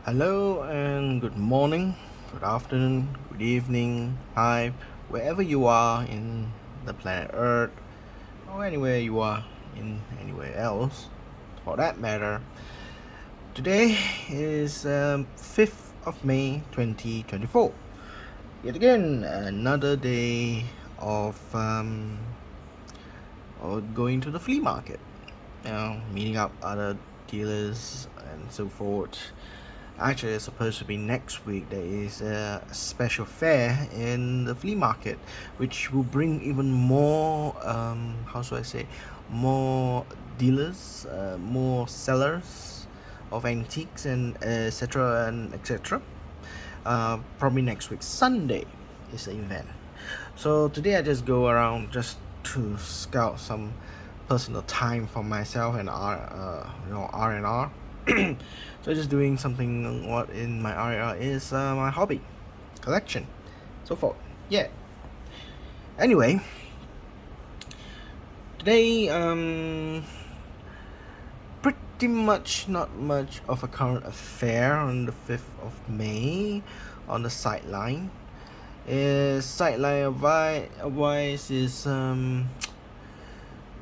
Hello and good morning, good afternoon, good evening, hi, wherever you are in the planet Earth, or anywhere you are in anywhere else, for that matter. Today is 5th of May 2024. Yet again, another day of going to the flea market, meeting up other dealers and so forth. Actually, it's supposed to be next week. There is a special fair in the flea market, which will bring even more, how should I say, more dealers, more sellers of antiques and etc. and etc. Probably next week, Sunday, is the event. So today I just go around just to scout some personal time for myself and R&R. So just doing something what in my R&R is my hobby, collection, so forth. Yeah. Anyway, today pretty much not much of a current affair on the 5th of May on the sideline. Sideline advice is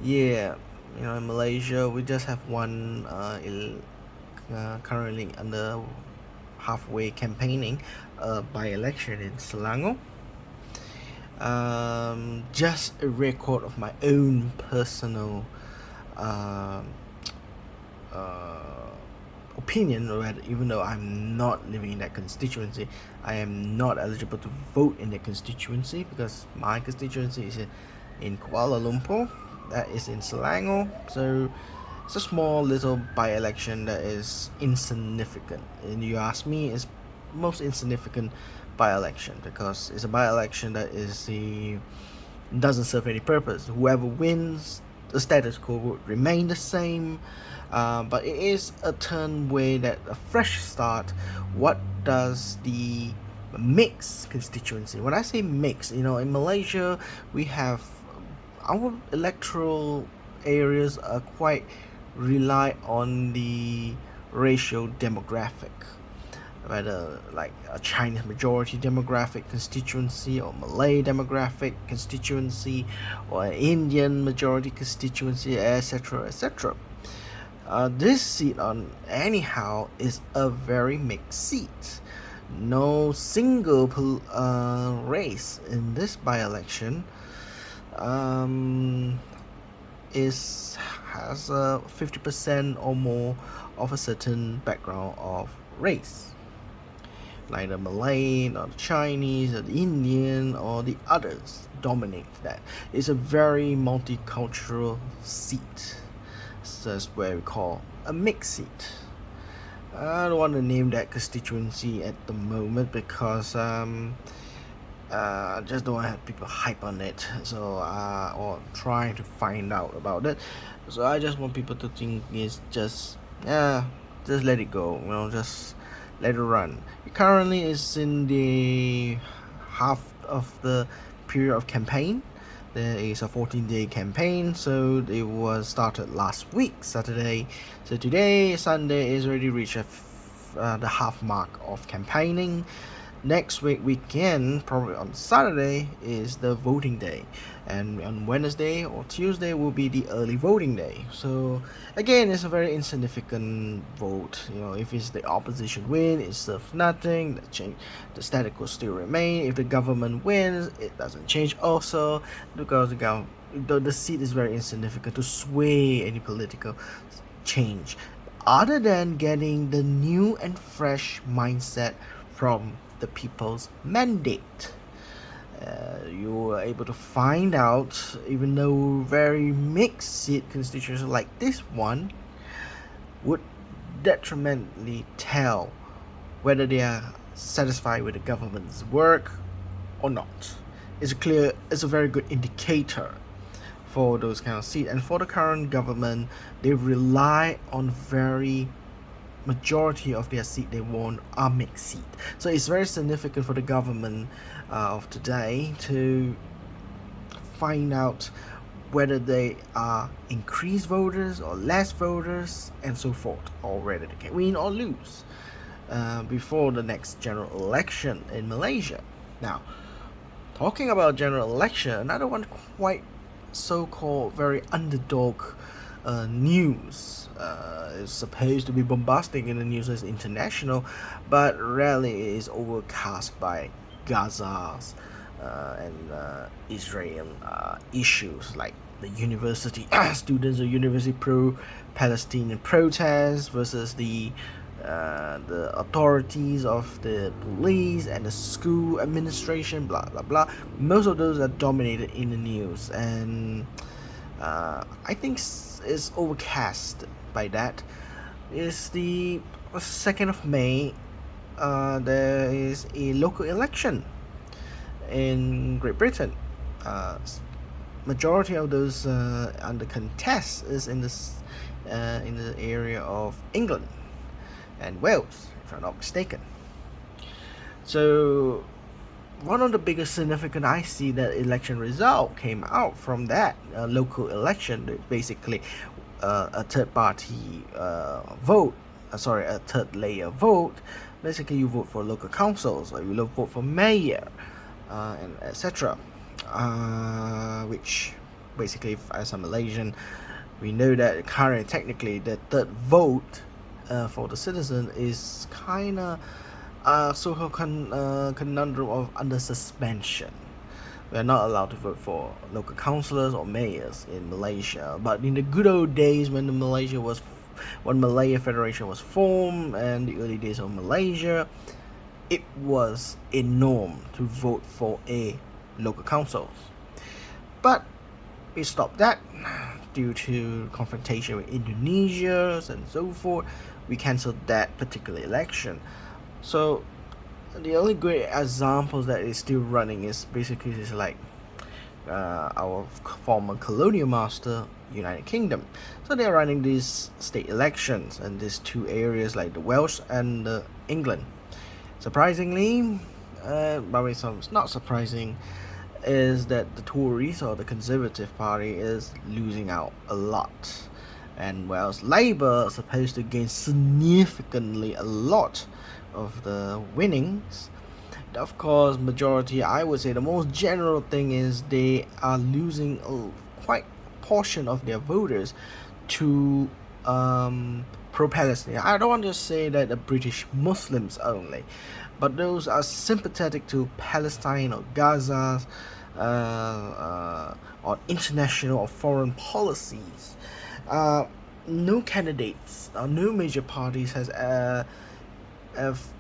yeah, in Malaysia we just have one currently under halfway campaigning by election in Selangor. Just a record of my own personal uh, uh, opinion, even though I'm not living in that constituency, I am not eligible to vote in that constituency because my constituency is in Kuala Lumpur, that is in Selangor. So it's a small little by-election that is insignificant, and you ask me, it's most insignificant by-election because it's a by-election that doesn't serve any purpose. Whoever wins, the status quo would remain the same, but it is a turn way that a fresh start. What does the mixed constituency? When I say mixed, in Malaysia we have our electoral areas are quite rely on the racial demographic, whether like a Chinese majority demographic constituency or Malay demographic constituency or an Indian majority constituency, etc., etc. This seat on anyhow is a very mixed seat. No single race in this by-election um, has 50% or more of a certain background of race, like the Malay or the Chinese or the Indian or the others dominate that. It's a very multicultural seat. So that's where we call a mixed seat. I don't want to name that constituency at the moment because I just don't want to have people hype on it, so or trying to find out about it. So I just want people to think it's just let it go, just let it run. It currently is in the half of the period of campaign. There is a 14-day campaign, so it was started last week Saturday. So today Sunday is already reached the half mark of campaigning. Next weekend, probably on Saturday, is the voting day, and on Wednesday or Tuesday will be the early voting day. So again, it's a very insignificant vote. If it's the opposition win, it serves nothing. The status quo still remain. If the government wins, it doesn't change also, because the seat is very insignificant to sway any political change, other than getting the new and fresh mindset from the people's mandate. You were able to find out, even though very mixed seat constituencies like this one would detrimentally tell whether they are satisfied with the government's work or not. It's a very good indicator for those kind of seats. And for the current government, they rely on very majority of their seat they won are mixed seat. So it's very significant for the government of today to find out whether they are increased voters or less voters and so forth, or whether they can win or lose. before the next general election in Malaysia. Now, talking about general election, another one quite so-called very underdog news is supposed to be bombastic in the news as international, but rarely is overcast by Gaza's and Israel issues like the university students or university pro-Palestinian protests versus the authorities of the police and the school administration, blah blah blah. Most of those are dominated in the news, and I think is overcast by that. Is the 2nd of May. There is a local election in Great Britain. Majority of those under contest is in the area of England and Wales, if I'm not mistaken. So one of the biggest significant I see that election result came out from that local election. Basically, a third party vote. A third layer vote. Basically, you vote for local councils or you vote for mayor, and etc. Which basically, as a Malaysian, we know that currently, technically, the third vote for the citizen is kind of so-called conundrum of under suspension. We are not allowed to vote for local councillors or mayors in Malaysia. But in the good old days when Malaya Federation was formed and the early days of Malaysia, it was a norm to vote for a local councils. But we stopped that due to confrontation with Indonesia and so forth. We cancelled that particular election. So the only great examples that is still running is basically like our former colonial master, United Kingdom. So they're running these state elections in these two areas like the Welsh and England. Surprisingly, it's not surprising, is that the Tories or the Conservative Party is losing out a lot. And whilst Labour is supposed to gain significantly a lot of the winnings, of course, majority, I would say the most general thing is they are losing quite a portion of their voters to pro-Palestine. I don't want to say that the British Muslims only, but those are sympathetic to Palestine or Gaza, or international or foreign policies. No candidates or no major parties have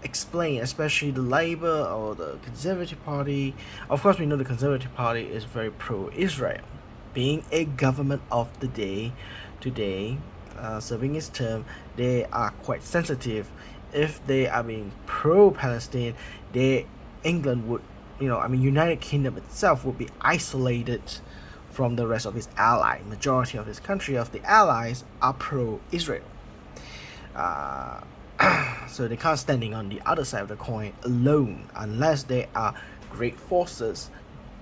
explained, especially the Labour or the Conservative Party. Of course, we know the Conservative Party is very pro-Israel, being a government of the day today, serving its term. They are quite sensitive. If they are being pro-Palestine, England would, United Kingdom itself would be isolated from the rest of its ally. Majority of its country of the allies are pro-Israel. So they can't standing on the other side of the coin alone unless they are great forces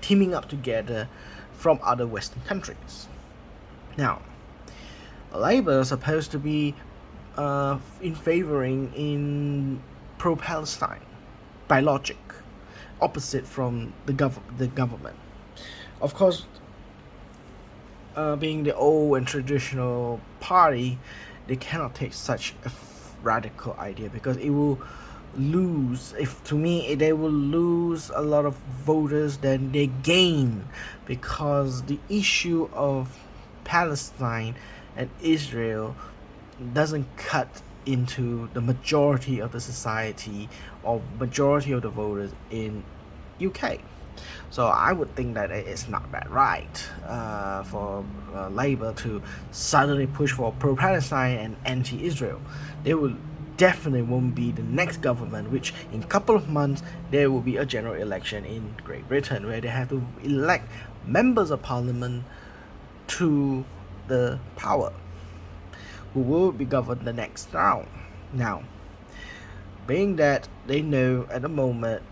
teaming up together from other Western countries. Now, Labour is supposed to be in favoring in pro-Palestine by logic, opposite from the government. Of course, being the old and traditional party, they cannot take such a radical idea because it will lose. They will lose a lot of voters than they gain, because the issue of Palestine and Israel doesn't cut into the majority of the society or majority of the voters in UK. So I would think that it's not that right for Labour to suddenly push for pro-Palestine and anti-Israel. They will definitely won't be the next government, which in a couple of months there will be a general election in Great Britain where they have to elect members of parliament to the power who will be governed the next round. Now, being that they know at the moment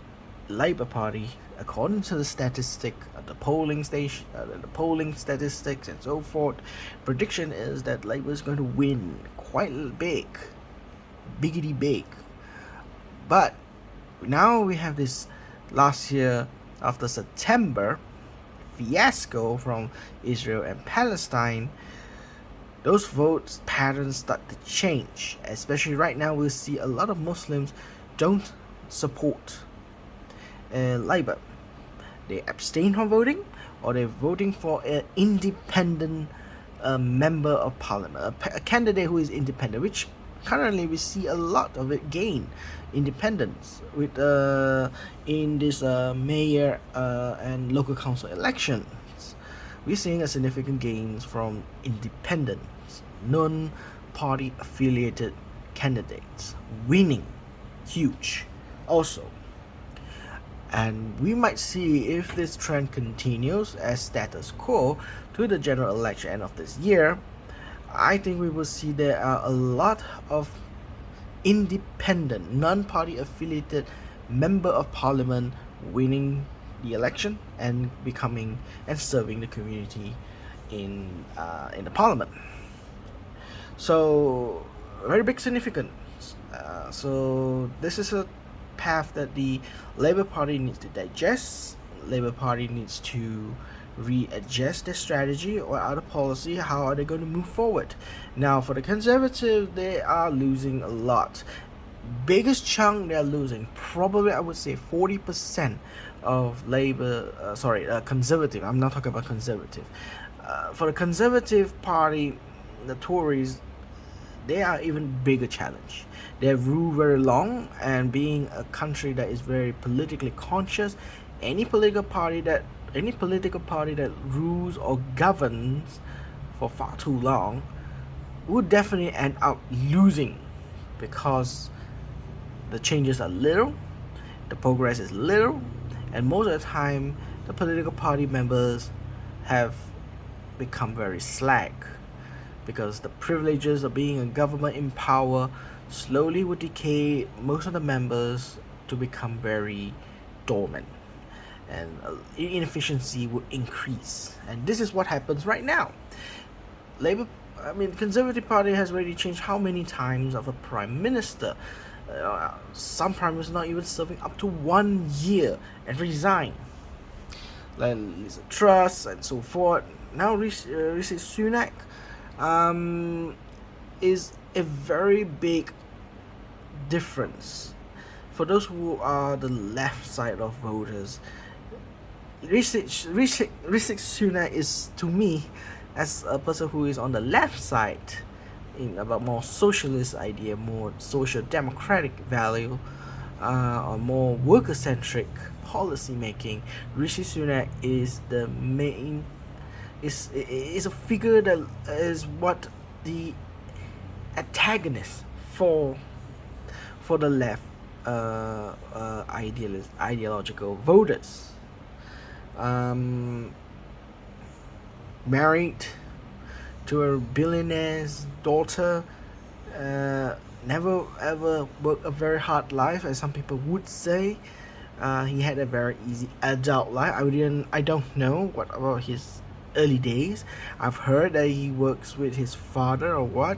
Labour Party, according to the statistic, the polling statistics and so forth, prediction is that Labour is going to win quite big, biggity big. But now we have this last year after September fiasco from Israel and Palestine. Those vote patterns start to change. Especially right now, we see a lot of Muslims don't support Labour. They abstain from voting, or they're voting for an independent member of parliament, a candidate who is independent, which currently we see a lot of it gain independence with in this mayor and local council elections. We're seeing a significant gains from independents, non-party affiliated candidates winning huge also. And we might see if this trend continues as status quo to the general election end of this year. I think we will see there are a lot of independent, non-party affiliated member of parliament winning the election and becoming and serving the community in the parliament. So very big significance. So this is a path that the Labour Party needs to digest. Labour Party needs to readjust their strategy or other policy. How are they going to move forward? Now for the Conservative, they are losing a lot. Biggest chunk they're losing, probably I would say 40% of Labour, Conservative. I'm not talking about Conservative. For the Conservative Party, the Tories, they are even bigger challenge. They have ruled very long, and being a country that is very politically conscious, any political party that rules or governs for far too long would definitely end up losing, because the changes are little, the progress is little, and most of the time the political party members have become very slack, because the privileges of being a government in power slowly would decay most of the members to become very dormant, and inefficiency would increase. And this is what happens right now. Conservative Party has already changed how many times of a prime minister. Some prime ministers not even serving up to 1 year and resign, like Liz Truss and so forth. Now Rishi Sunak is a very big difference for those who are the left side of voters. Rishi Sunak is, to me, as a person who is on the left side, in about more socialist idea, more social democratic value, or more worker-centric policy making, Rishi Sunak is the main, is a figure that is what the antagonist for the left ideological voters. Married to a billionaire's daughter, never ever worked a very hard life, as some people would say. He had a very easy adult life. I don't know what about his early days. I've heard that he works with his father or what.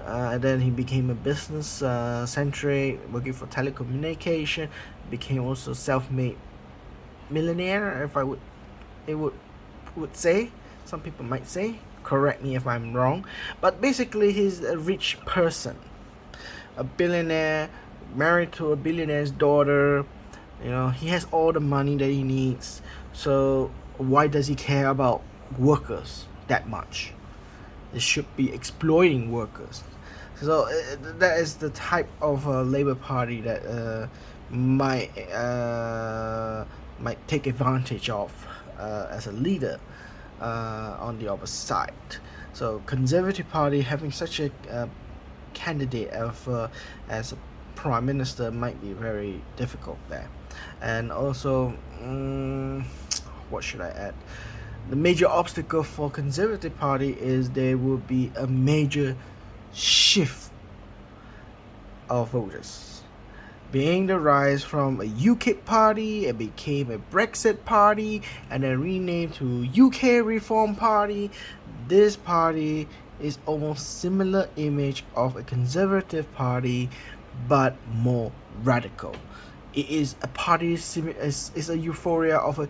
And then he became a business centric, working for telecommunication. Became also self-made millionaire, if I would say. Some people might say. Correct me if I'm wrong. But basically, he's a rich person, a billionaire, married to a billionaire's daughter. He has all the money that he needs. So why does he care about workers that much? They should be exploiting workers. So that is the type of Labour Party that might take advantage of as a leader on the opposite side. So Conservative Party having such a candidate as a prime minister might be very difficult there. And also, what should I add? The major obstacle for Conservative Party is there will be a major shift of voters. Being the rise from a UKIP party, it became a Brexit party, and then renamed to UK Reform Party. This party is almost similar image of a Conservative Party, but more radical. It is a party is a euphoria of a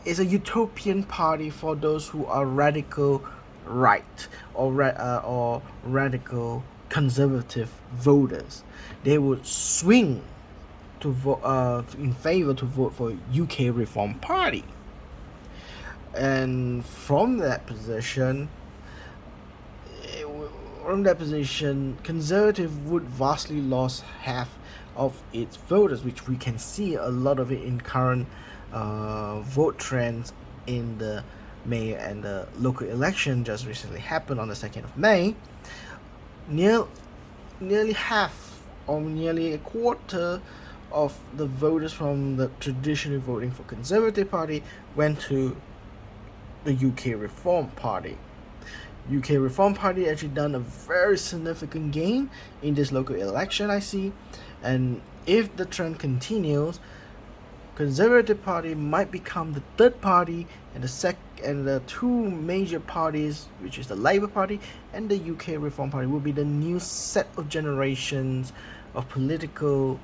is a utopian party for those who are radical right or radical conservative voters. They would swing to vote in favor to vote for UK Reform Party, and from that position, Conservative would vastly lost half of its voters, which we can see a lot of it in current vote trends in the May and the local election just recently happened on the 2nd of May. Nearly half or nearly a quarter of the voters from the traditionally voting for Conservative Party went to the UK Reform Party. UK Reform Party actually done a very significant gain in this local election, I see, and if the trend continues, Conservative Party might become the third party, and the two major parties, which is the Labour Party and the UK Reform Party, will be the new set of generations of political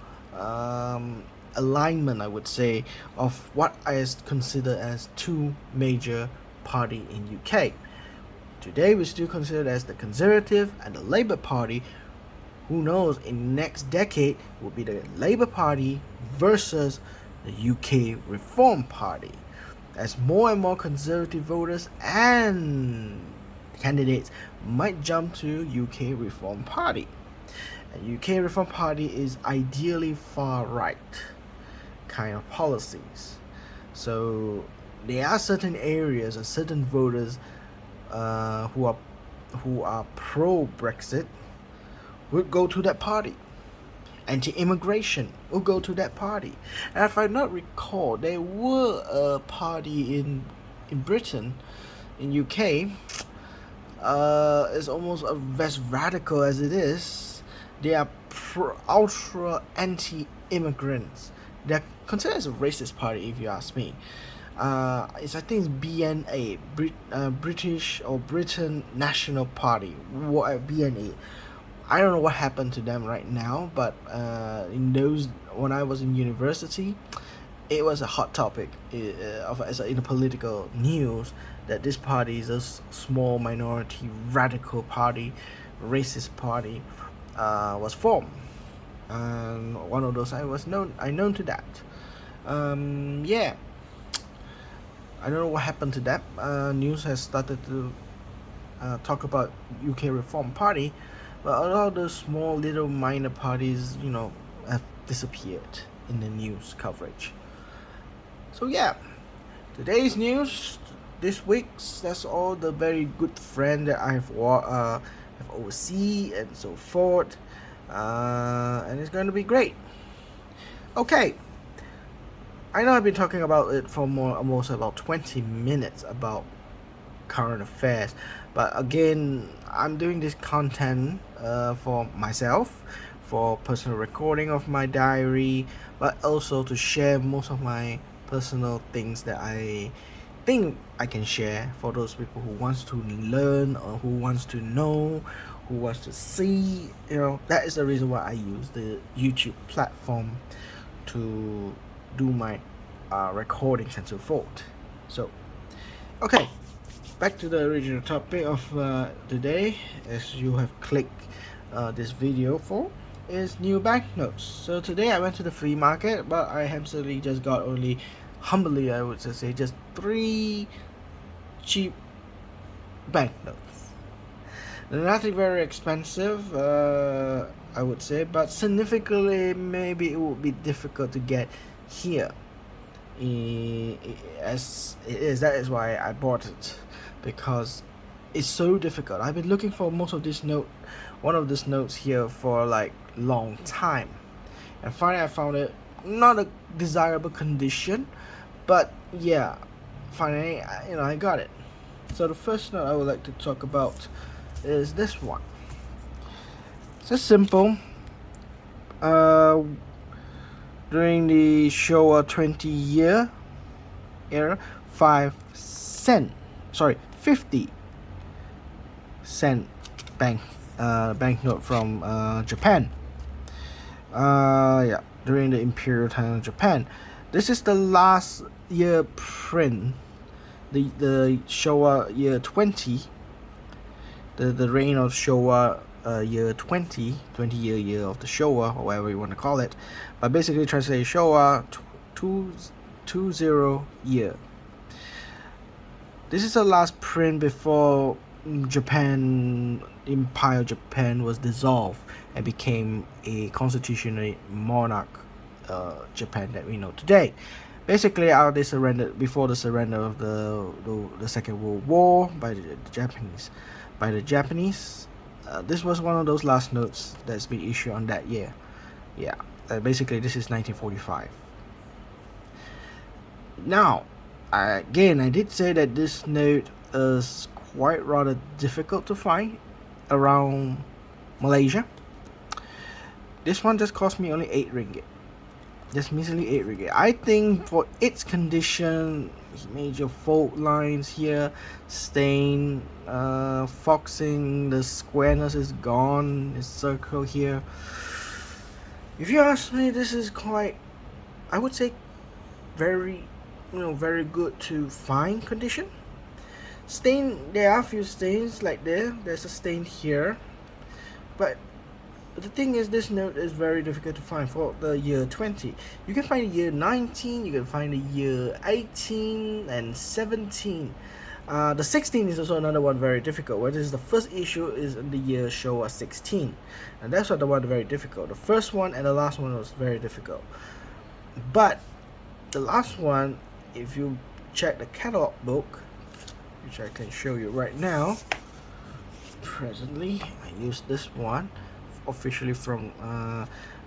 alignment, I would say, of what I consider as two major party in UK. Today we still consider as the Conservative and the Labour Party. Who knows, in next decade will be the Labour Party versus the UK Reform Party, as more and more Conservative voters and candidates might jump to UK Reform Party. And UK Reform Party is ideally far right kind of policies. So there are certain areas and certain voters who are pro Brexit would go to that party. Anti-immigration will go to that party. And if I not recall, there were a party in Britain, in UK. It's almost as radical as it is. They are ultra anti-immigrants. They're considered as a racist party, if you ask me. I think it's BNA, British or Britain National Party. BNA. I don't know what happened to them right now, but when I was in university, it was a hot topic in the political news that this party is a small minority radical party, racist party, was formed, and one of those I known to that. Yeah. I don't know what happened to that. News has started to talk about UK Reform Party, but a lot of the small little minor parties, have disappeared in the news coverage. So yeah, today's news this week's, that's all the very good friend that I have overseen and so forth, and it's going to be great. Okay. I know I've been talking about it for almost about 20 minutes about current affairs, but again, I'm doing this content for myself, for personal recording of my diary, but also to share most of my personal things that I think I can share for those people who wants to learn or who wants to know, who wants to see. That is the reason why I use the YouTube platform to do my recordings and so forth. So, okay, back to the original topic of today, as you have clicked this video for, is new banknotes. So today I went to the flea market, but I absolutely just got humbly I would say, just 3 cheap banknotes. They're nothing very expensive, I would say, but significantly maybe it would be difficult to get here. As it is, that is why I bought it, because it's so difficult. I've been looking for one of these notes here for like long time, and finally I found it. Not a desirable condition, but yeah, finally I got it. So the first note I would like to talk about is this one. It's just simple. During the Showa 20-year era, 50-cent banknote from Japan. Yeah, during the imperial time of Japan. This is the last year print, the Showa year 20, the reign of Showa year 20 year of the Showa, or whatever you want to call it, but basically translate Showa 20 year. This is the last print before Empire Japan was dissolved and became a constitutional monarch Japan that we know today. Basically, they surrendered before the surrender of the Second World War by the Japanese. This was one of those last notes that's been issued on that year. Yeah, basically this is 1945. Now, again, I did say that this note is quite rather difficult to find around Malaysia. This one just cost me only 8 ringgit. Just measly 8 ringgit. I think for its condition, major fault lines here, stain, foxing, the squareness is gone, this circle here. If you ask me, this is quite, I would say, very good to fine condition. Stain, there are a few stains like there's a stain here, but the thing is, this note is very difficult to find for the year 20. You can find the year 19, you can find the year 18 and 17. The 16 is also another one very difficult. What is the first issue is in the year Showa 16, and that's what the one very difficult. The first one and the last one was very difficult, but the last one, if you check the catalog book, which I can show you right now, presently I use this one officially from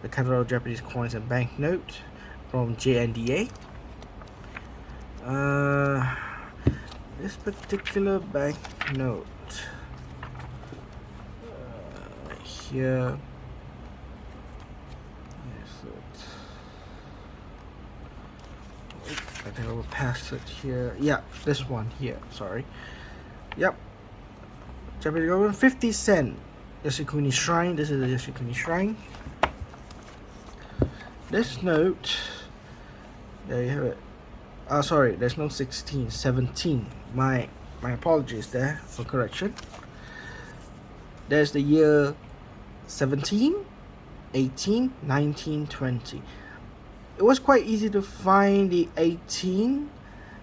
the catalog of Japanese coins and banknote from JNDA. This particular banknote here, I think I will pass it here. Yeah, this one here, sorry. Yep, Japanese government, 50 cent Yasukuni Shrine. This is the Yasukuni Shrine. This note, there you have it. Sorry, there's no 16, 17. My apologies there for correction. There's the year 17, 18, 19, 20. It was quite easy to find the 18.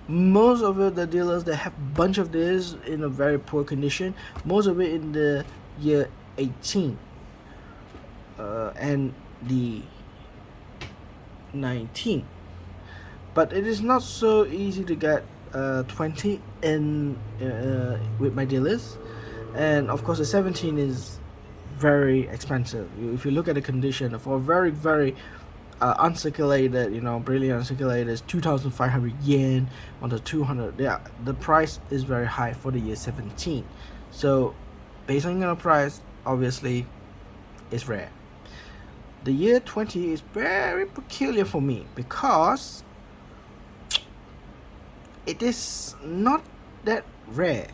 Most of it, the dealers that have a bunch of this in a very poor condition, most of it in the year 18 and the 19. But it is not so easy to get 20 in with my dealers, and of course the 17 is very expensive. If you look at the condition for a very uncirculated, brilliant uncirculated, is 2,500 yen on the 200. Yeah, the price is very high for the year 17. So based on the price, obviously it's rare. The year 20 is very peculiar for me because it is not that rare.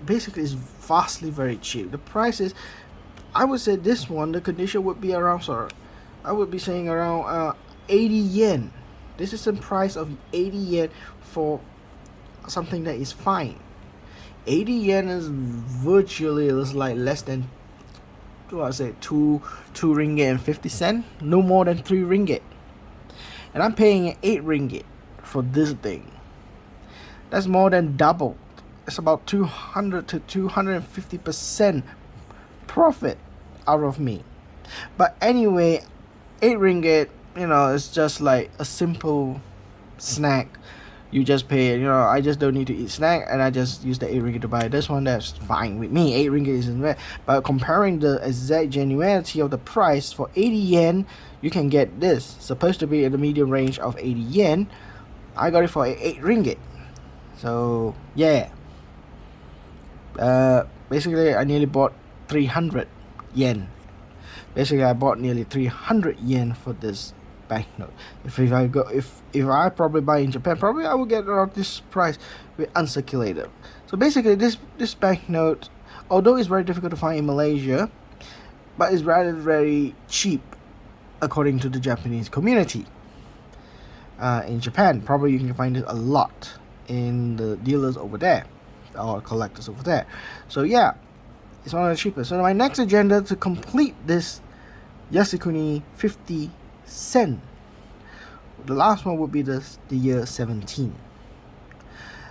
Basically, it's vastly very cheap. The price is, I would say this one, the condition would be around, sorry, I would be saying around 80 yen. This is the price of 80 yen for something that is fine. 80 yen is virtually like less than, two ringgit and 50 cent, no more than 3 ringgit. And I'm paying 8 ringgit for this thing. That's more than double. It's about 200 to 250% profit out of me. But anyway, 8 ringgit, it's just like a simple snack. You just pay, I just don't need to eat snack, and I just use the 8 ringgit to buy this one. That's fine with me. 8 ringgit isn't bad. But comparing the exact genuinity of the price, for 80 yen, you can get this. Supposed to be in the medium range of 80 yen. I got it for 8 ringgit. So, yeah. Basically, I nearly bought 300 yen. Basically, I bought nearly 300 yen for this banknote. If I probably buy in Japan, probably I will get around this price with uncirculated. So basically, this banknote, although it's very difficult to find in Malaysia, but it's rather very cheap according to the Japanese community in Japan. Probably you can find it a lot in the dealers over there or collectors over there. So yeah, it's one of the cheapest. So my next agenda to complete this Yasukuni 50 cent. The last one would be the year 17.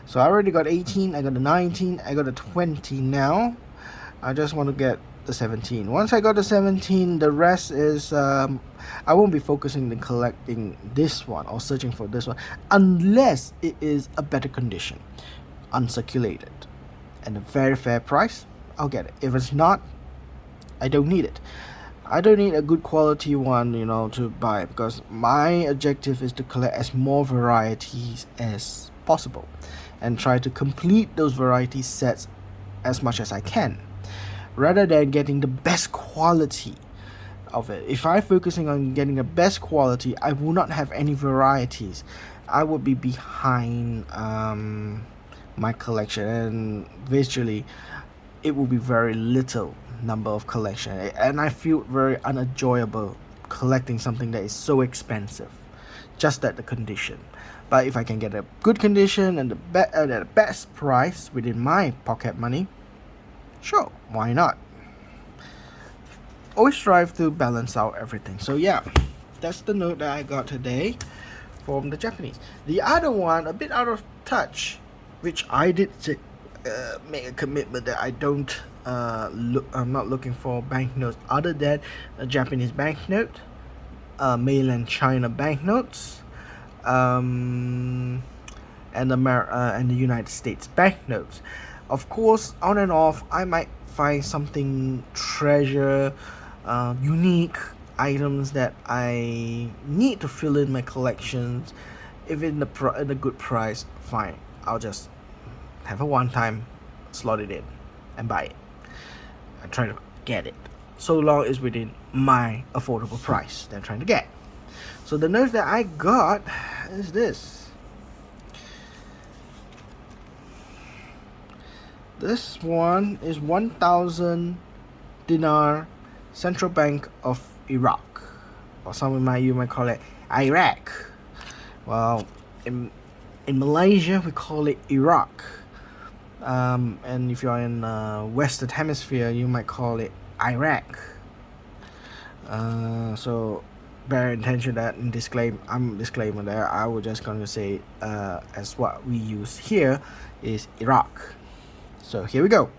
So I already got 18, I got the 19, I got the 20 now. I just want to get the 17. Once I got the 17, the rest is I won't be focusing on collecting this one or searching for this one unless it is a better condition, uncirculated, and a very fair price. I'll get it. If it's not, I don't need it. I don't need a good quality one, to buy, because my objective is to collect as more varieties as possible and try to complete those variety sets as much as I can, rather than getting the best quality of it. If I'm focusing on getting the best quality, I will not have any varieties. I would be behind my collection, and visually it will be very little number of collection, and I feel very unenjoyable collecting something that is so expensive just at the condition. But if I can get a good condition and the best price within my pocket money, sure, why not? Always strive to balance out everything. So yeah, that's the note that I got today from the Japanese. The other one, a bit out of touch, which I did make a commitment that I don't I'm not looking for banknotes other than a Japanese banknote, mainland China banknotes, and the United States banknotes. Of course, on and off, I might find something treasure, unique items that I need to fill in my collections. If in the good price, fine. I'll just have a one-time, slot it in, and buy it. I try to get it, so long as within my affordable price that I'm trying to get. So the notes that I got is this. This one is 1,000 dinar, Central Bank of Iraq, or you might call it Iraq. Well, in Malaysia we call it Iraq, and if you're in Western Hemisphere, you might call it Iraq. So bear intention that in disclaimer there, I was just going to say as what we use here is Iraq. So here we go.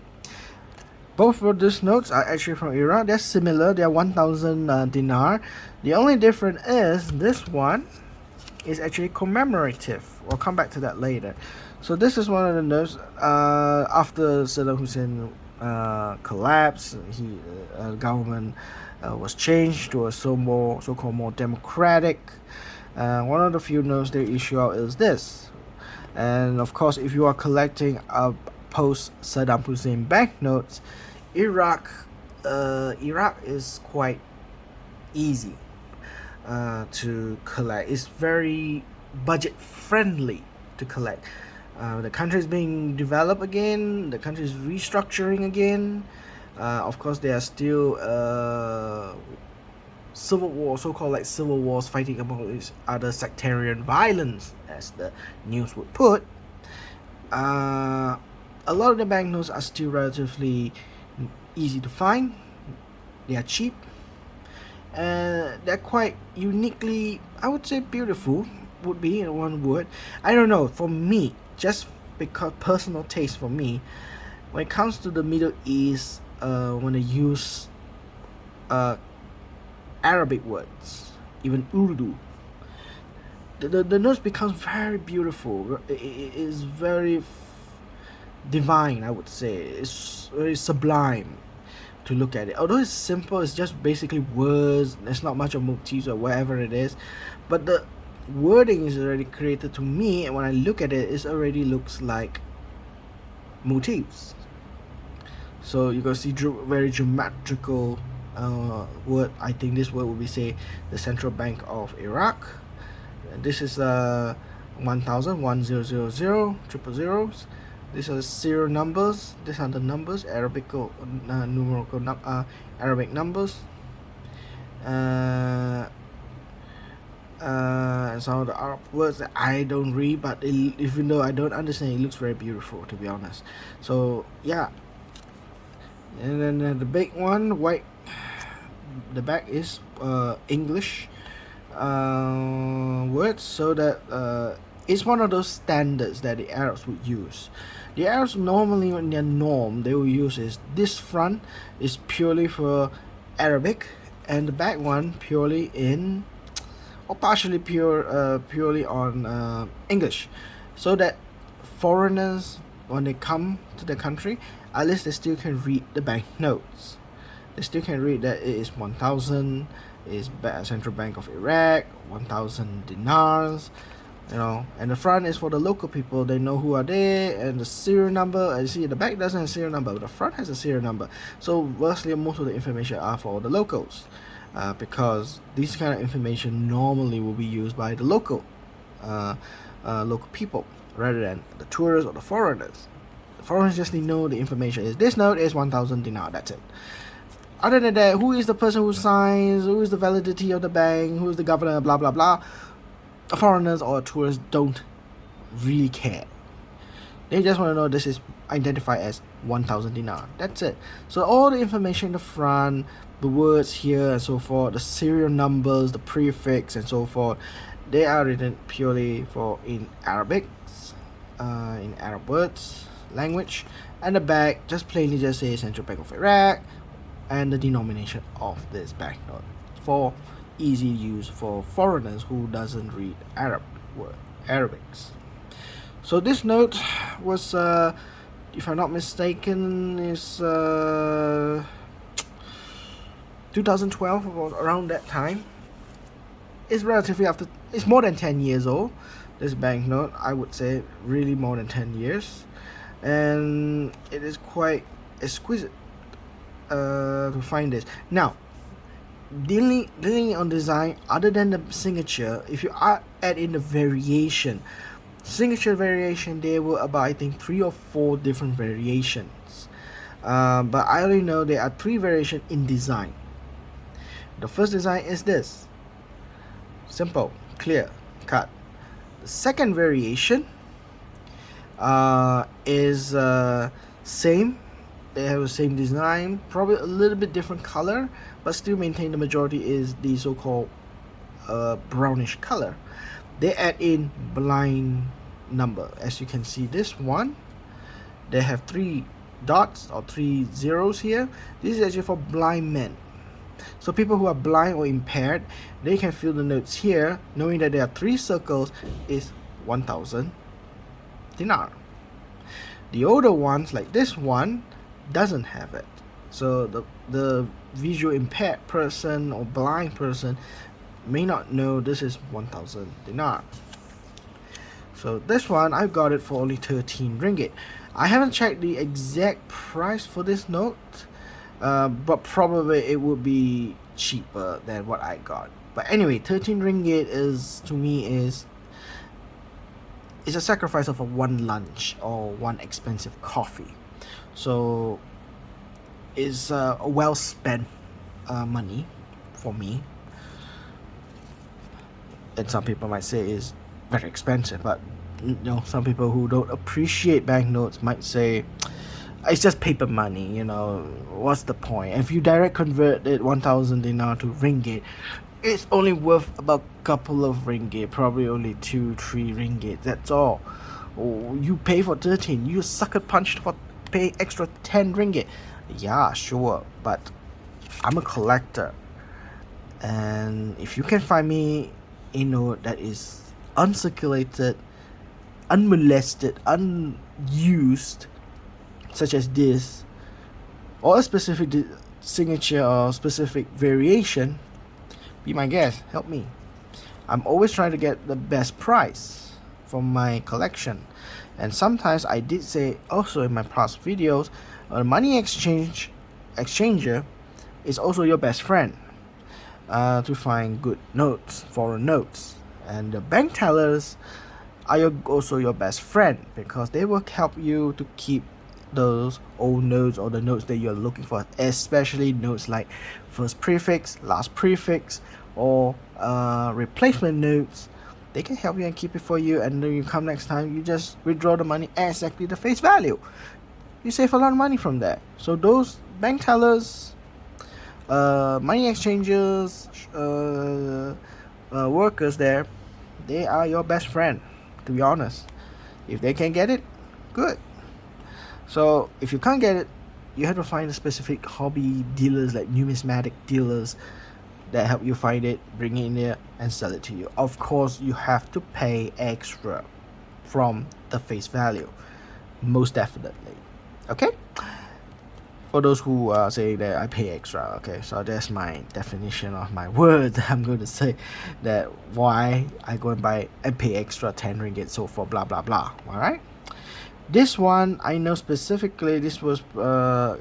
Both of these notes are actually from Iraq. They're similar. They're 1,000 dinar. The only difference is this one is actually commemorative. We'll come back to that later. So this is one of the notes after Saddam Hussein collapsed. Government was changed to a so-called more democratic. One of the few notes they issue out is this. And of course, if you are collecting post Saddam Hussein banknotes, Iraq is quite easy to collect. It's very budget friendly to collect. The country is being developed again. The country is restructuring again. Of course, there are still civil war, so-called like civil wars, fighting among each other, sectarian violence, as the news would put. A lot of the banknotes are still relatively easy to find. They are cheap, and they're quite uniquely, I would say, beautiful. Would be in one word. I don't know. For me, just because personal taste for me, when it comes to the Middle East, when they use Arabic words, even Urdu, the notes becomes very beautiful. It is very divine, I would say. It's very sublime to look at it. Although it's simple, it's just basically words. There's not much of motifs or whatever it is, but the wording is already created to me, and when I look at it, it already looks like motifs. So you can see very geometrical word. I think this word would be, say, the Central Bank of Iraq. This is 1,000, 1000, 000. These are serial numbers. These are the numbers, numerical Arabic numbers. and some of the Arab words that I don't read, but even though I don't understand, it looks very beautiful, to be honest. So yeah, and then the big one, white, the back is English words, so that it's one of those standards that the Arabs would use. The Arabs normally, in their norm, they will use is this front is purely for Arabic, and the back one purely in, or partially purely on English, so that foreigners, when they come to the country, at least they still can read the banknotes. They still can read that it is 1,000, is Central Bank of Iraq, 1,000 dinars, and the front is for the local people. They know who are they, and the serial number. I see the back doesn't have a serial number, but the front has a serial number. So virtually most of the information are for the locals, because this kind of information normally will be used by the local people rather than the tourists or the foreigners. The foreigners just need to know the information is this note is 1,000 dinar. That's it. Other than that, who is the person who signs, who is the validity of the bank, who is the governor, blah blah blah, foreigners or tourists don't really care. They just want to know this is identified as 1,000 dinar. That's it. So all the information in the front, the words here and so forth, the serial numbers, the prefix and so forth, they are written purely for in Arabic, in Arab words, language, and the back just plainly just says Central Bank of Iraq and the denomination of this banknote for easy use for foreigners who doesn't read Arabics. So this note was, if I'm not mistaken, is 2012 or around that time. It's relatively it's more than 10 years old. This banknote, I would say, really more than 10 years, and it is quite exquisite to find this. Now, dealing on design, other than the signature, if you add in the signature variation, there were about, I think, 3 or 4 different variations, but I only know there are 3 variations in design. The first design is this: simple, clear, cut. The second variation is same. They have the same design, probably a little bit different color, but still maintain the majority is the so-called brownish color. They add in blind number. As you can see, this one, they have 3 dots or 3 zeros here. This is actually for blind men. So people who are blind or impaired, they can feel the notes here, knowing that there are 3 circles is 1,000 dinar. The older ones, like this one, doesn't have it. So the visual impaired person or blind person may not know this is 1,000 dinar. So this one, I got it for only 13 ringgit. I haven't checked the exact price for this note, but probably it would be cheaper than what I got. But anyway, 13 ringgit is, to me, is a sacrifice of one lunch or one expensive coffee. So it's a well spent money for me. And some people might say it's very expensive, but some people who don't appreciate banknotes might say it's just paper money, what's the point? If you direct convert it 1,000 dinar to ringgit, it's only worth about a couple of ringgit, probably only 2-3 ringgit, that's all. You pay for 13, you sucker punched for pay extra 10 ringgit. Yeah, sure, but I'm a collector, and if you can find me a note that is uncirculated, unmolested, unused, such as this, or a specific signature or specific variation, be my guest, help me. I'm always trying to get the best price for my collection, and sometimes I did say also in my past videos, a money exchanger is also your best friend to find good notes, foreign notes, and the bank tellers are also your best friend, because they will help you to keep those old notes or the notes that you're looking for, especially notes like first prefix, last prefix, or replacement notes, they can help you and keep it for you, and then you come next time, you just withdraw the money exactly the face value. You save a lot of money from that. So those bank tellers, money exchangers, workers there, they are your best friend, to be honest. If they can get it, good. So if you can't get it, you have to find a specific hobby dealers, like numismatic dealers, that help you find it, bring it in there, and sell it to you. Of course, you have to pay extra from the face value, most definitely. Okay, for those who say that I pay extra, okay, so that's my definition of my word. I'm going to say that why I go and buy and pay extra 10 ringgit, so for blah blah blah. All right, this one I know specifically, this was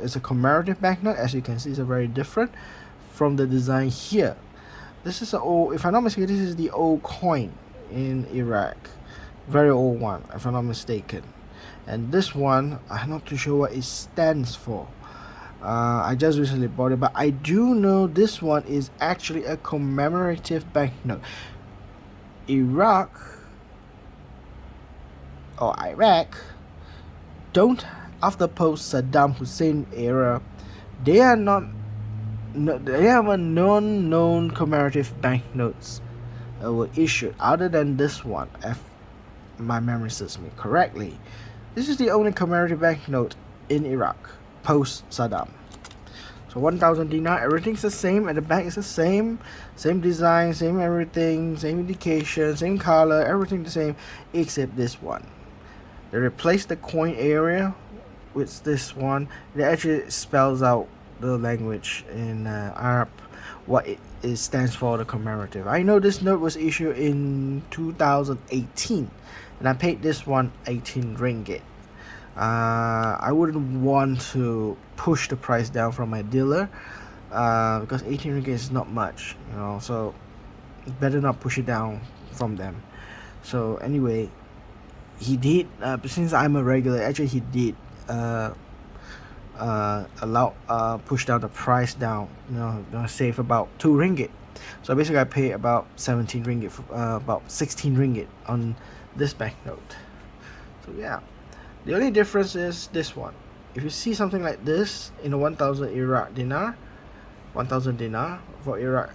it's a commemorative banknote. As you can see, it's a very different from the design here. This is an old, if I'm not mistaken, this is the old coin in Iraq, very old one if I'm not mistaken. And this one, I'm not too sure what it stands for. I just recently bought it, but I do know this one is actually a commemorative banknote. Iraq or Iraq don't, after post Saddam Hussein era, they are not, they have a non-known commemorative banknotes were issued other than this one, if my memory serves me correctly. This is the only commemorative banknote in Iraq post Saddam. So 1,000 dinar, everything's the same, and the back is the same design, same everything, same indication, same color, everything the same except this one. They replaced the coin area with this one. It actually spells out the language in Arab, what it stands for, the commemorative. I know this note was issued in 2018, and I paid this one 18 ringgit. I wouldn't want to push the price down from my dealer, because 18 ringgit is not much, you know, so better not push it down from them. So anyway, he did, since I'm a regular, actually he did push down the price down, save about 2 ringgit. So basically I pay about 17 ringgit, about 16 ringgit on this banknote. So yeah, the only difference is this one. If you see something like this in a 1,000 Iraq dinar, 1,000 dinar for Iraq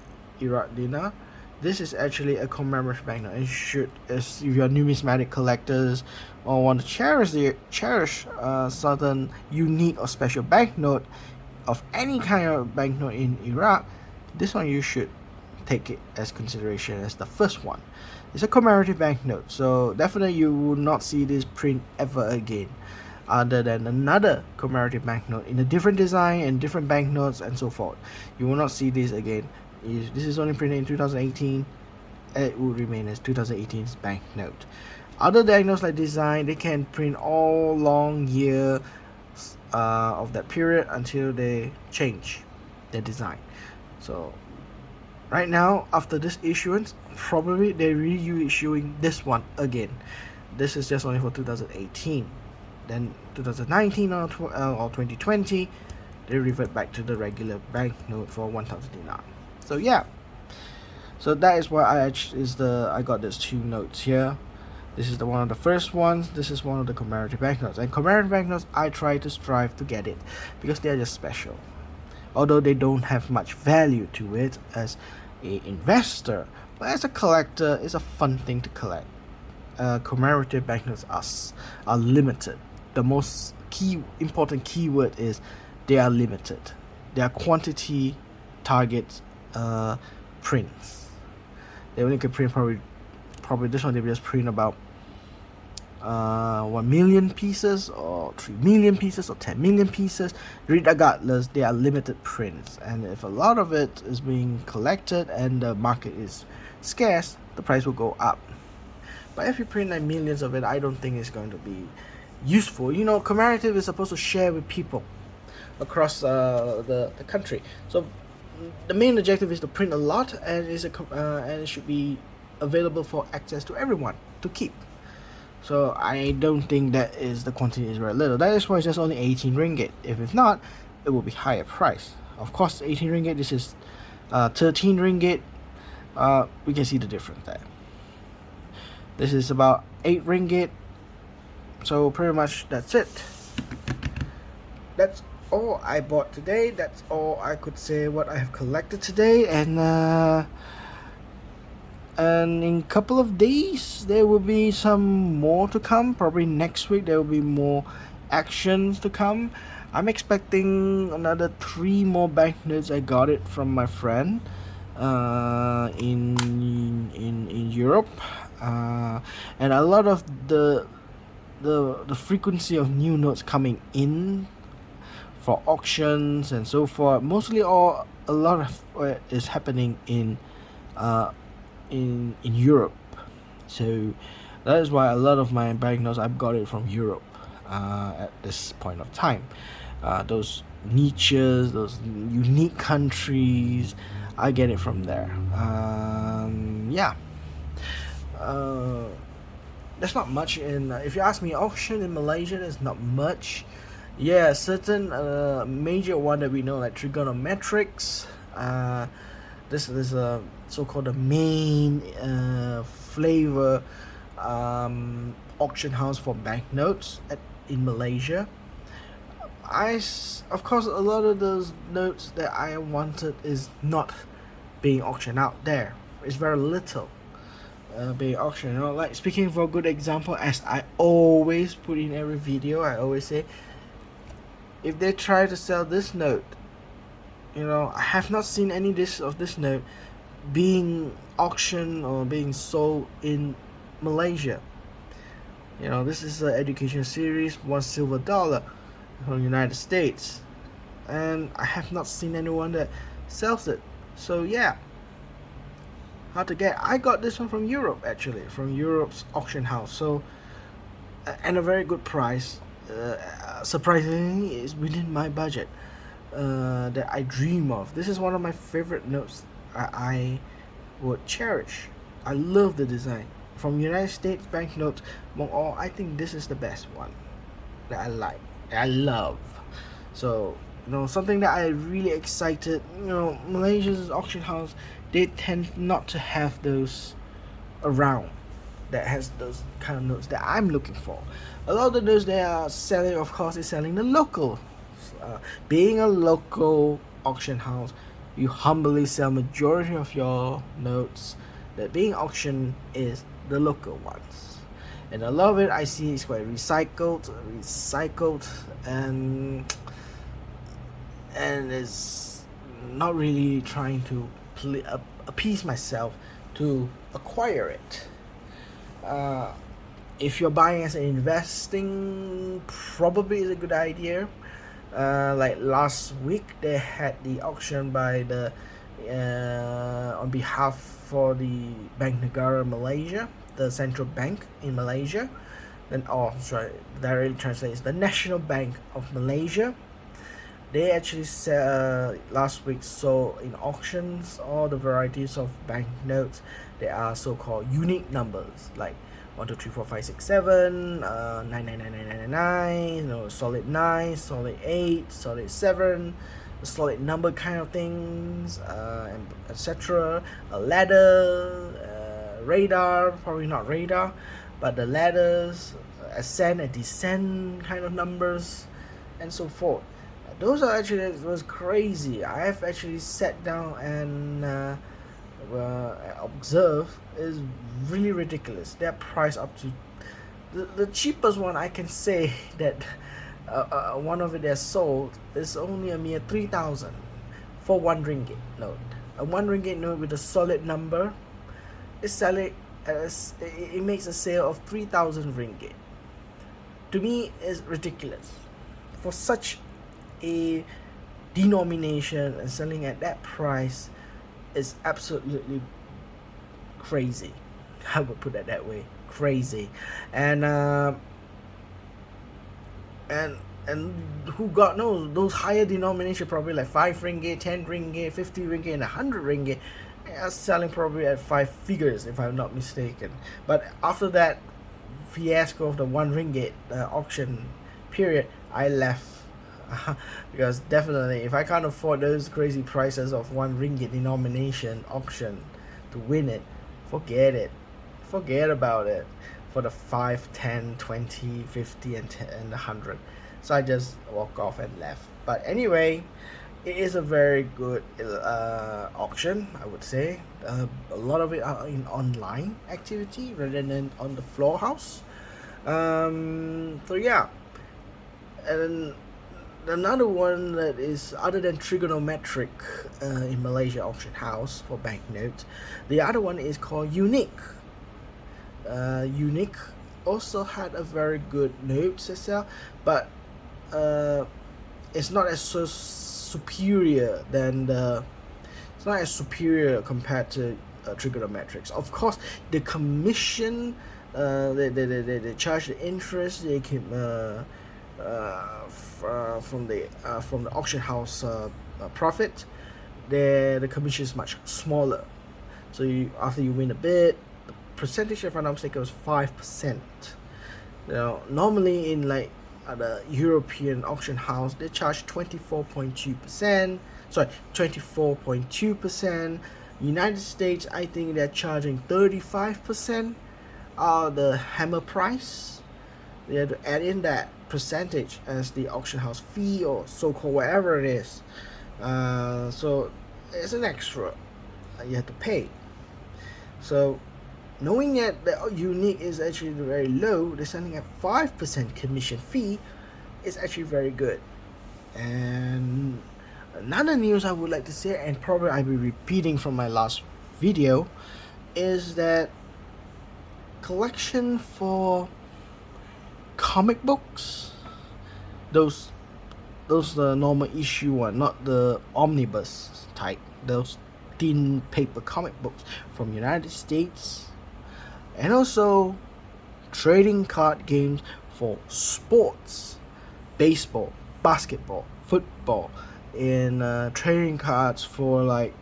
dinar, this is actually a commemorative banknote. And should, as if you're numismatic collectors or want to cherish certain unique or special banknote of any kind of banknote in Iraq, this one you should take it as consideration as the first one. It's a commemorative banknote, so definitely you will not see this print ever again, other than another commemorative banknote in a different design and different banknotes and so forth. You will not see this again. This is only printed in 2018. It will remain as 2018's banknote. Other banknotes like design, they can print all long year of that period until they change their design. So right now, after this issuance, probably they're reissuing this one again. This is just only for 2018. Then 2019 or 2020, they revert back to the regular banknote for 1,000 dinar. So yeah, so that is why I got these two notes here. This is one of the first ones. This is one of the commemorative banknotes. And commemorative banknotes, I try to strive to get it because they are just special. Although they don't have much value to it as an investor, but as a collector, it's a fun thing to collect. Commemorative banknotes are limited. The most important keyword is they are limited. They are quantity target prints. They only can print probably this one. They just print about 1 million pieces or 3 million pieces or 10 million pieces. Regardless, they are limited prints, and if a lot of it is being collected and the market is scarce, the price will go up. But if you print like millions of it, I don't think it's going to be useful. Commemorative is supposed to share with people across the country. So the main objective is to print a lot, and it should be available for access to everyone to keep. So I don't think that is the quantity is very little. That is why it's just only 18 ringgit. If it's not, it will be higher price. Of course, 18 ringgit. This is 13 ringgit. we can see the difference there. This is about 8 ringgit. So pretty much that's it. That's all I bought today. That's all I could say what I have collected today. And in a couple of days there will be some more to come. Probably next week there will be more actions to come. I'm expecting another 3 more banknotes. I got it from my friend in Europe, and a lot of the frequency of new notes coming in for auctions and so forth. Mostly a lot of it is happening in Europe. So that is why a lot of my banknotes I've got it from Europe at this point of time. Those niches, those unique countries, I get it from there. Yeah. There's not much in. If you ask me, auction in Malaysia, there's not much. Yeah, certain major one that we know, like trigonometrics. This is a so-called the main flavor auction house for banknotes in Malaysia. Of course, a lot of those notes that I wanted is not being auctioned out there. It's very little being auctioned. Like speaking for a good example, as I always put in every video, I always say, if they try to sell this note, I have not seen any of this note being auctioned or being sold in Malaysia. This is an education series, $1 silver from the United States, and I have not seen anyone that sells it. So yeah, hard to get. I got this one from Europe, actually, from Europe's auction house. So and a very good price. Surprisingly, is within my budget that I dream of. This is one of my favorite notes I would cherish. I love the design. From United States banknotes, among all, I think this is the best one that I like, that I love. So, something that I really excited. Malaysia's auction house, they tend not to have those around that has those kind of notes that I'm looking for. A lot of the notes they are selling, of course, is selling the local. Being a local auction house, you humbly sell majority of your notes that being auctioned is the local ones. And a lot of it I see is quite recycled, and it's not really trying to appease myself to acquire it. If you're buying as an investing, probably is a good idea. Like last week they had the auction by the on behalf for the Bank Negara Malaysia, the central bank in Malaysia. Directly translates the National Bank of Malaysia. They actually last week sold in auctions all the varieties of banknotes. They are so-called unique numbers, like 1, 2, 3, 4, 5, 6, 7, 9, 9, 9, 9, 9, 9, solid 9, solid 8, solid 7, solid number kind of things, and etc. A ladder, radar, probably not radar, but the ladders, ascent and descent kind of numbers, and so forth. Those are actually, it was crazy. I have actually sat down and observe. Is really ridiculous. They're priced up to the cheapest one I can say that one of it that's sold is only a mere 3,000 for 1 ringgit note. A 1 ringgit note with a solid number is selling it makes a sale of 3,000 ringgit. To me, is ridiculous for such a denomination, and selling at that price is absolutely crazy. I would put it that way, crazy. And who God knows, those higher denomination, probably like 5 ringgit, 10 ringgit, 50 ringgit, and 100 ringgit, are selling probably at 5 figures if I'm not mistaken. But after that fiasco of the 1 ringgit auction period, I left. Because definitely, if I can't afford those crazy prices of 1 ringgit denomination auction to win it, forget about it for the 5, 10, 20, 50, and 10, and 100. So I just walk off and left. But anyway, it is a very good auction, I would say. A lot of it are in online activity rather than on the floor house. So yeah, and another one that is other than trigonometric in Malaysia auction house for banknotes, the other one is called Unique. Unique also had a very good notes as well, but it's not as so superior than the it's not as superior compared to trigonometrics. Of course, the commission, they charge the interest they can from the auction house profit. The commission is much smaller. So after you win a bid, the percentage, if I'm not mistaken, was 5%. Now normally in like the European auction house, they charge 24.2%. Sorry, 24.2%. United States, I think they're charging 35%. The hammer price, they have to add in that percentage as the auction house fee or so-called whatever it is. So it's an extra you have to pay. So knowing that the Unique is actually very low, they're selling at 5% commission fee, is actually very good. And another news I would like to say, and probably I'll be repeating from my last video, is that collection for comic books, those the normal issue one, not the omnibus type, those thin paper comic books from United States, and also trading card games for sports, baseball, basketball, football, and trading cards for like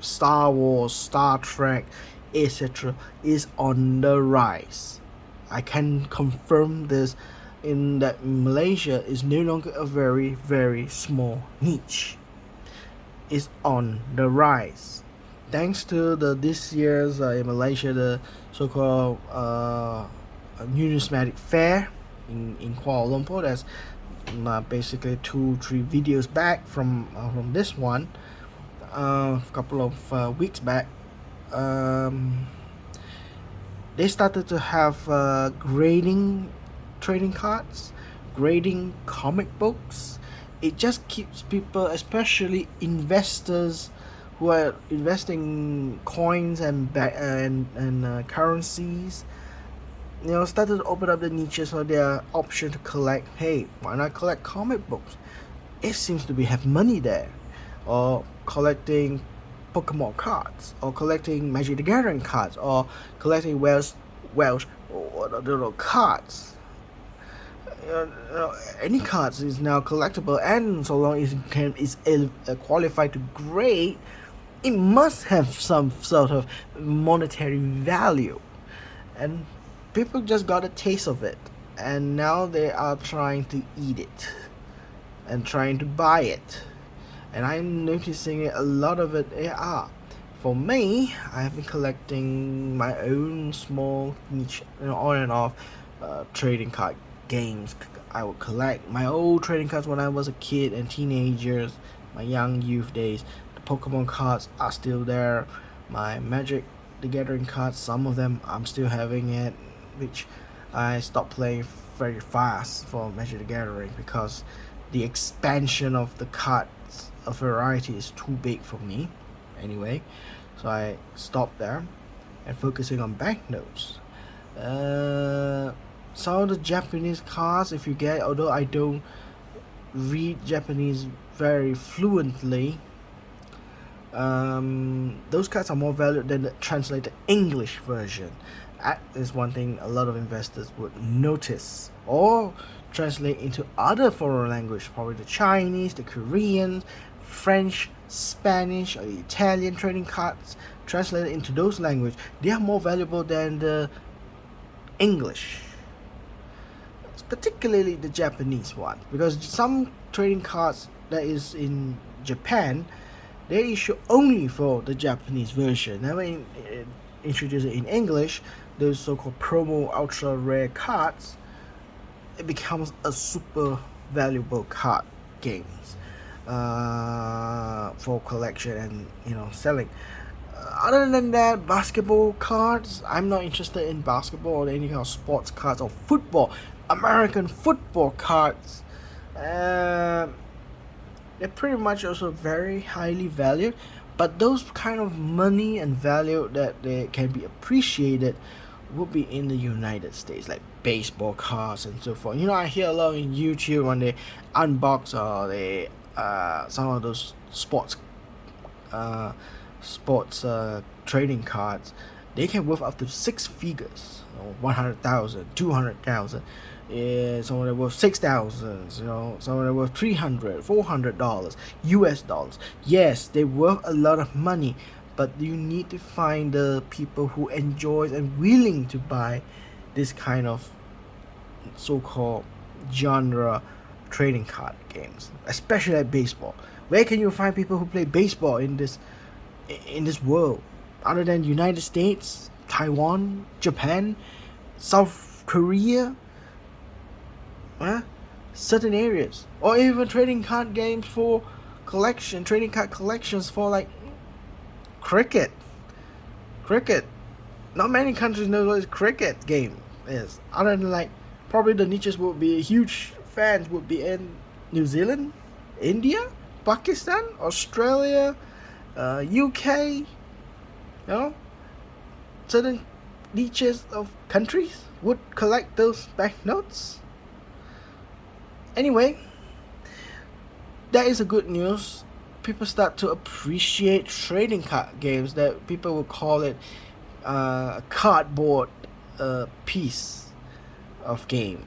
Star Wars, Star Trek, etc. is on the rise. I can confirm this in that Malaysia is no longer a very, very small niche. It's on the rise. Thanks to this year's in Malaysia, the so-called numismatic fair in Kuala Lumpur. That's basically 2-3 videos back from this one, a couple of weeks back. They started to have grading trading cards, grading comic books. It just keeps people, especially investors who are investing coins and currencies, started to open up the niches for their option to collect. Hey, why not collect comic books? It seems to be have money there. Or collecting Pokemon cards, or collecting Magic the Gathering cards, or collecting Welsh or cards. Any cards is now collectible, and so long as it is qualified to grade, it must have some sort of monetary value. And people just got a taste of it, and now they are trying to eat it and trying to buy it. And I'm noticing a lot of it are. For me, I have been collecting my own small niche, on and off trading card games. I would collect my old trading cards when I was a kid and teenagers, my young youth days. The Pokemon cards are still there. My Magic the Gathering cards, some of them I'm still having it, which I stopped playing very fast for Magic the Gathering because the expansion of the cards of variety is too big for me anyway. So I stopped there and focusing on banknotes. Some of the Japanese cards, if you get, although I don't read Japanese very fluently, those cards are more valued than the translated English version. That is one thing a lot of investors would notice, or translate into other foreign language, probably the Chinese, the Korean, French, Spanish, or Italian trading cards. Translated into those languages, they are more valuable than the English, particularly the Japanese one, because some trading cards that is in Japan, they issue only for the Japanese version. Now, when introduced in English, those so-called promo ultra rare cards, it becomes a super valuable card games for collection and selling. Other than that, basketball cards, I'm not interested in basketball or any kind of sports cards or football. American football cards, they're pretty much also very highly valued, but those kind of money and value that they can be appreciated would be in the United States, like baseball cards and so forth. I hear a lot on YouTube when they unbox or they some of those sports trading cards. They can worth up to 6 figures, 100,000, 200,000. Some of them worth 6,000, some of them worth $300, $400 US dollars. Yes, they worth a lot of money, but you need to find the people who enjoys and willing to buy this kind of so-called genre trading card games, especially like baseball. Where can you find people who play baseball in this world, other than United States, Taiwan, Japan, South Korea, certain areas, or even trading card games for trading card collections for like cricket. Not many countries know what cricket game is, other than like probably the niches would be huge fans would be in New Zealand, India, Pakistan, Australia, UK, certain niches of countries would collect those banknotes. Anyway, that is a good news. People start to appreciate trading card games, that people will call it a cardboard piece of game,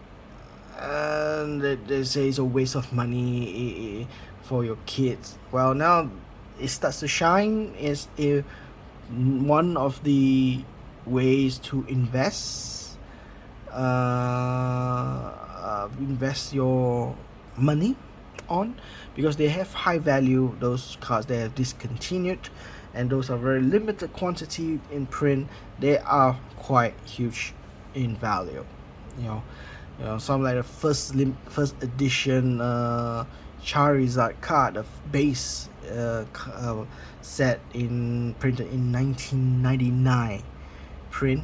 and they say it's a waste of money for your kids. Well, now it starts to shine. Is one of the ways to invest your money on, because they have high value. Those cards, they have discontinued, and those are very limited quantity in print. They are quite huge in value. Some like the first edition Charizard card, the base set printed in 1999 print,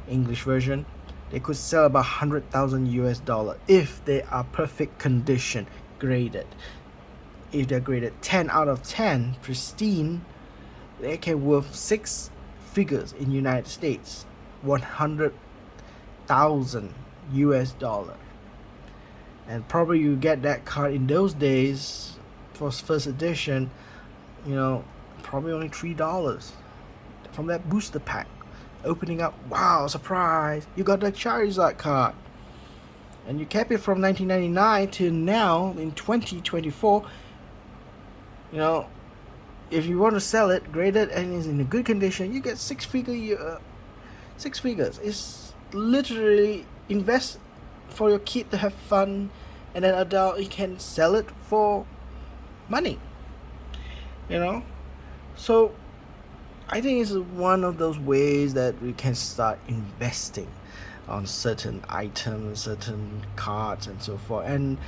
English version. They could sell about 100,000 US dollar if they are perfect condition, graded. If they're graded 10 out of 10, pristine, they can worth 6 figures in United States, 100,000 US dollar. And probably you get that card in those days for first edition, probably only $3 from that booster pack. Opening up, wow, surprise, you got the Charizard card. And you kept it from 1999 to now in 2024. If you want to sell it graded and is in a good condition, you get 6 figures. It's literally invest for your kid to have fun, and then adult you can sell it for money. So I think it's one of those ways that we can start investing on certain items, certain cards, and so forth. And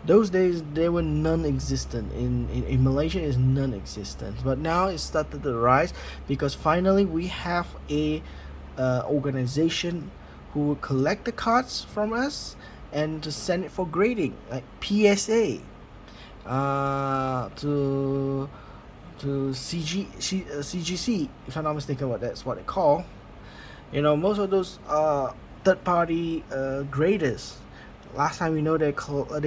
those days they were non-existent in Malaysia. Is non-existent, but now it started to rise, because finally we have a organization who will collect the cards from us and to send it for grading, like PSA, to CGC, if I'm not mistaken, that's what they call. Most of those third-party graders. Last time we know they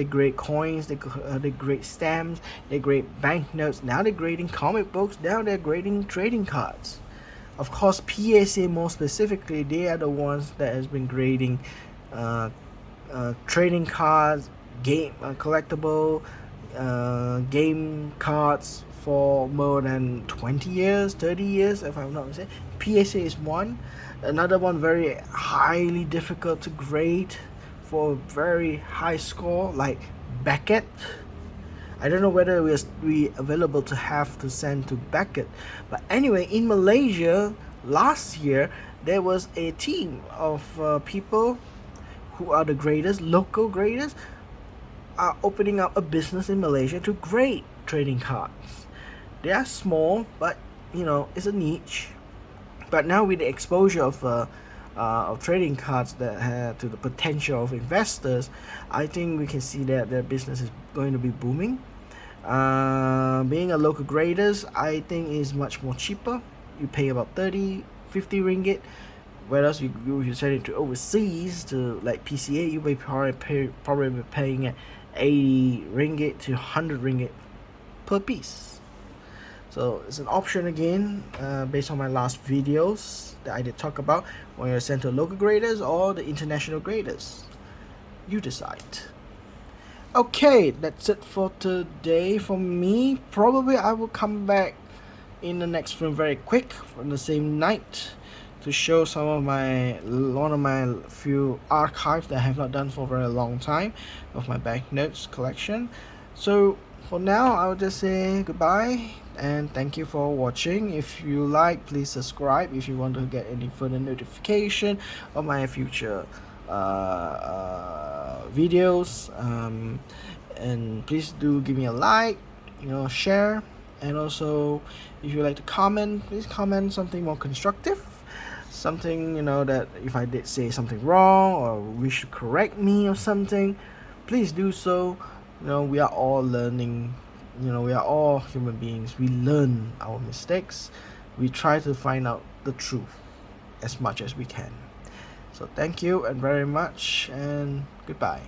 grade coins, they grade stamps, they grade banknotes. Now they're grading comic books. Now they're grading trading cards. Of course, PSA more specifically, they are the ones that has been grading trading cards, game collectible game cards for more than 20 years, 30 years, if I'm not mistaken. PSA is one. Another one very highly difficult to grade for a very high score, like Beckett. I don't know whether we available to have to send to Beckett. But anyway, in Malaysia last year there was a team of people who are the graders, local graders, are opening up a business in Malaysia to grade trading cards. They are small, but it's a niche. But now with the exposure of trading cards that have to the potential of investors, I think we can see that their business is going to be booming. Being a local graders, I think is much more cheaper. You pay about 30-50 ringgit, whereas you send it to overseas to like PCA, you may probably be paying at 80 ringgit to 100 ringgit per piece. So it's an option again, based on my last videos that I did talk about, when you're sent to local graders or the international graders. You decide. Okay, that's it for today for me. Probably I will come back in the next film very quick on the same night to show one of my few archives that I have not done for a very long time of my banknotes collection. So for now, I'll just say goodbye and thank you for watching. If you like, please subscribe if you want to get any further notification of my future videos, and please do give me a like, share, and also if you like to comment, please comment something more constructive, something that if I did say something wrong or wish to correct me or something, please do so. We are all learning, we are all human beings. We learn our mistakes, we try to find out the truth as much as we can. So thank you and very much, and goodbye.